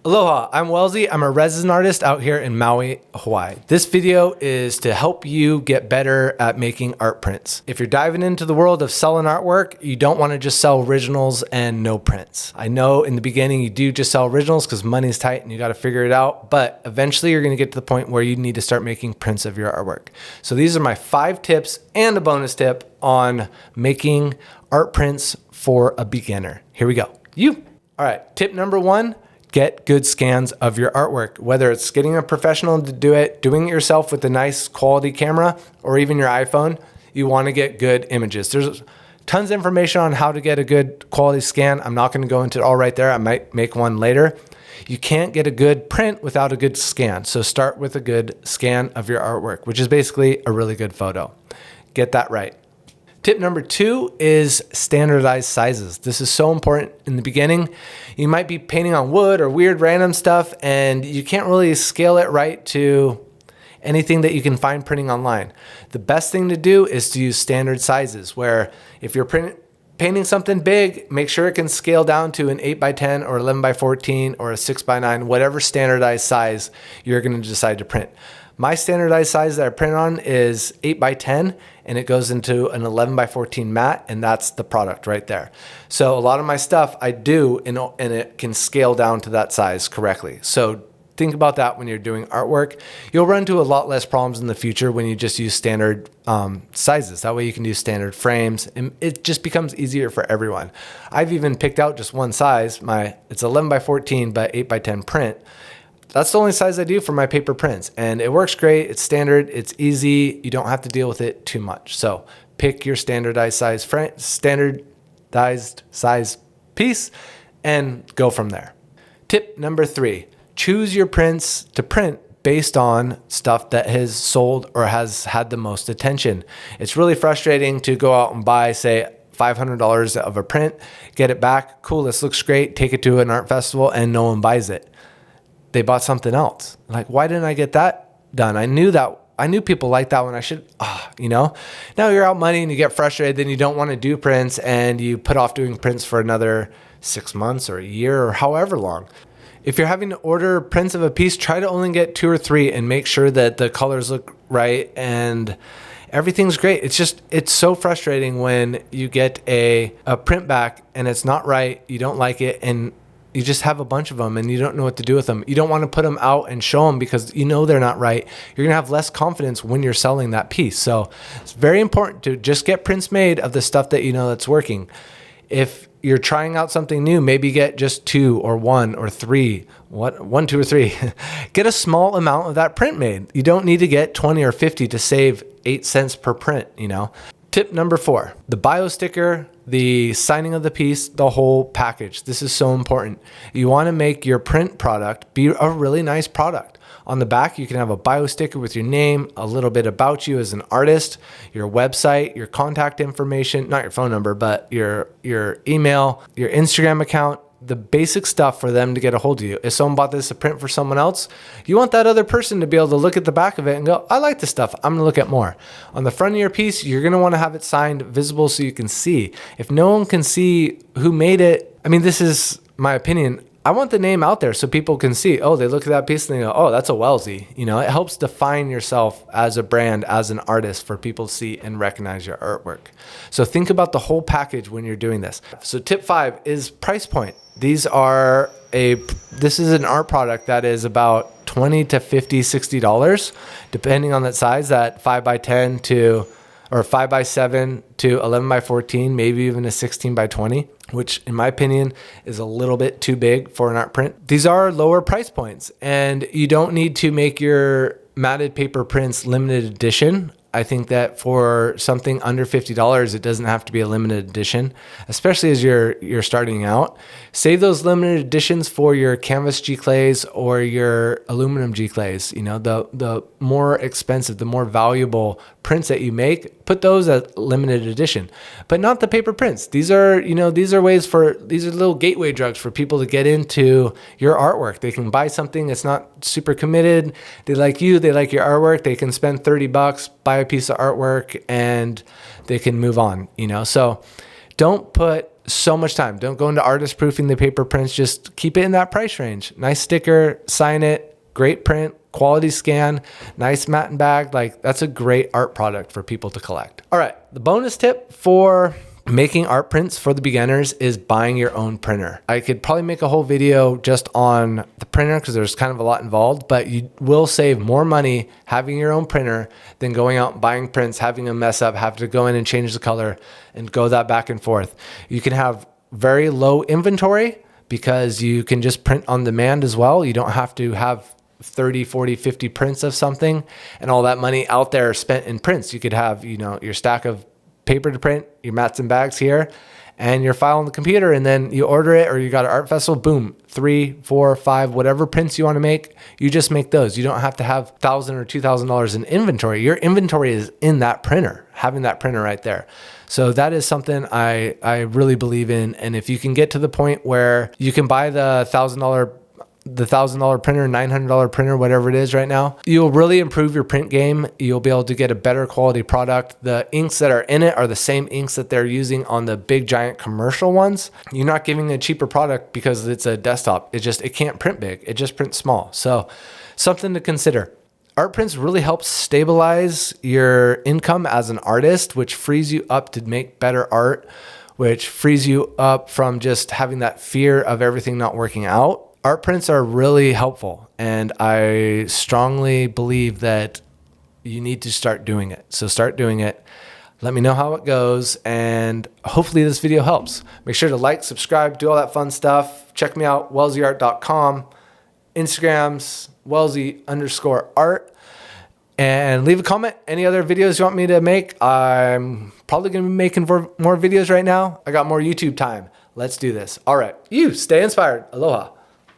Aloha, I'm Welzie. I'm a resin artist out here in Maui, Hawaii. This video is to help you get better at making art prints. If you're diving into the world of selling artwork, you don't want to just sell originals and no prints. I know in the beginning you do just sell originals because money's tight and you got to figure it out, but eventually you're going to get to the point where you need to start making prints of your artwork. So these are my 5 tips and a bonus tip on making art prints for a beginner. Here we go. All right, tip number 1. Get good scans of your artwork, whether it's getting a professional to do it, doing it yourself with a nice quality camera, or even your iPhone. You want to get good images. There's tons of information on how to get a good quality scan. I'm not going to go into it all right there. I might make one later. You can't get a good print without a good scan. So start with a good scan of your artwork, which is basically a really good photo. Get that right. Tip number 2 is standardized sizes. This is so important in the beginning. You might be painting on wood or weird random stuff and you can't really scale it right to anything that you can find printing online. The best thing to do is to use standard sizes, where if you're painting something big, make sure it can scale down to an 8x10 or 11x14 or a 6x9, whatever standardized size you're going to decide to print. My standardized size that I print on is 8x10 and it goes into an 11x14 mat, and that's the product right there. So a lot of my stuff I do and it can scale down to that size correctly. So think about that when you're doing artwork. You'll run into a lot less problems in the future when you just use standard sizes. That way you can do standard frames and it just becomes easier for everyone. I've even picked out just one size. It's 11x14 but 8x10 print. That's the only size I do for my paper prints, and it works great. It's standard, it's easy. You don't have to deal with it too much. So pick your standardized size piece and go from there. Tip number 3, choose your prints to print based on stuff that has sold or has had the most attention. It's really frustrating to go out and buy, say, $500 of a print, get it back, cool, this looks great, take it to an art festival, and no one buys it. They bought something else. Like, why didn't I get that done? I knew people like that one. I should, Now you're out money and you get frustrated, then you don't want to do prints and you put off doing prints for another 6 months or a year or however long. If you're having to order prints of a piece, try to only get 2 or 3 and make sure that the colors look right and everything's great. It's so frustrating when you get a print back and it's not right, you don't like it, and you just have a bunch of them and you don't know what to do with them. You don't want to put them out and show them because you know they're not right. You're going to have less confidence when you're selling that piece. So it's very important to just get prints made of the stuff that you know that's working. If you're trying out something new, maybe get just 2 or 1 or 3. 1, 2, or 3. Get a small amount of that print made. You don't need to get 20 or 50 to save 8 cents per print, Tip number 4, the bio sticker, the signing of the piece, the whole package. This is so important. You want to make your print product be a really nice product. On the back, you can have a bio sticker with your name, a little bit about you as an artist, your website, your contact information, not your phone number, but your email, your Instagram account, the basic stuff for them to get a hold of you. If someone bought this to print for someone else, you want that other person to be able to look at the back of it and go, I like this stuff, I'm gonna look at more. On the front of your piece, you're gonna wanna have it signed visible so you can see. If no one can see who made it, this is my opinion, I want the name out there so people can see, oh, they look at that piece and they go, oh, that's a Welzie. It helps define yourself as a brand, as an artist, for people to see and recognize your artwork. So think about the whole package when you're doing this. So tip 5 is price point. This is an art product that is about $20 to $50, $60, depending on that size, that 5x10 or 5x7 to 11x14, maybe even a 16x20, which in my opinion is a little bit too big for an art print. These are lower price points, and you don't need to make your matted paper prints limited edition. I think that for something under $50, it doesn't have to be a limited edition, especially as you're starting out. Save those limited editions for your canvas G-clays or your aluminum G-clays. The more expensive, the more valuable prints that you make, put those at limited edition, but not the paper prints. These are little gateway drugs for people to get into your artwork. They can buy something that's not super committed. They like you, they like your artwork. They can spend $30, buy a piece of artwork, and they can move on, So don't put so much time. Don't go into artist proofing the paper prints. Just keep it in that price range. Nice sticker, sign it, great print, quality scan, nice matte and bag. Like, that's a great art product for people to collect. All right, the bonus tip for making art prints for the beginners is buying your own printer. I could probably make a whole video just on the printer because there's kind of a lot involved, but you will save more money having your own printer than going out and buying prints, having them mess up, have to go in and change the color and go that back and forth. You can have very low inventory because you can just print on demand as well. You don't have to have 30, 40, 50 prints of something and all that money out there spent in prints. You could have, you know, your stack of paper to print, your mats and bags here, and your file on the computer, and then you order it, or you got an art festival, boom, 3, 4, 5, whatever prints you want to make, you just make those. You don't have to have $1,000 or $2,000 in inventory. Your inventory is in that printer, having that printer right there. So that is something I really believe in. And if you can get to the point where you can buy the $1,000 printer, $900 printer, whatever it is right now, you'll really improve your print game. You'll be able to get a better quality product. The inks that are in it are the same inks that they're using on the big giant commercial ones. You're not giving a cheaper product because it's a desktop. It can't print big. It just prints small. So something to consider. Art prints really help stabilize your income as an artist, which frees you up to make better art, which frees you up from just having that fear of everything not working out. Art prints are really helpful, and I strongly believe that you need to start doing it. So start doing it. Let me know how it goes, and hopefully this video helps. Make sure to like, subscribe, do all that fun stuff. Check me out, wellzieart.com, Instagrams, Welzie_art, and leave a comment. Any other videos you want me to make? I'm probably going to be making more videos right now. I got more YouTube time. Let's do this. All right, you stay inspired. Aloha.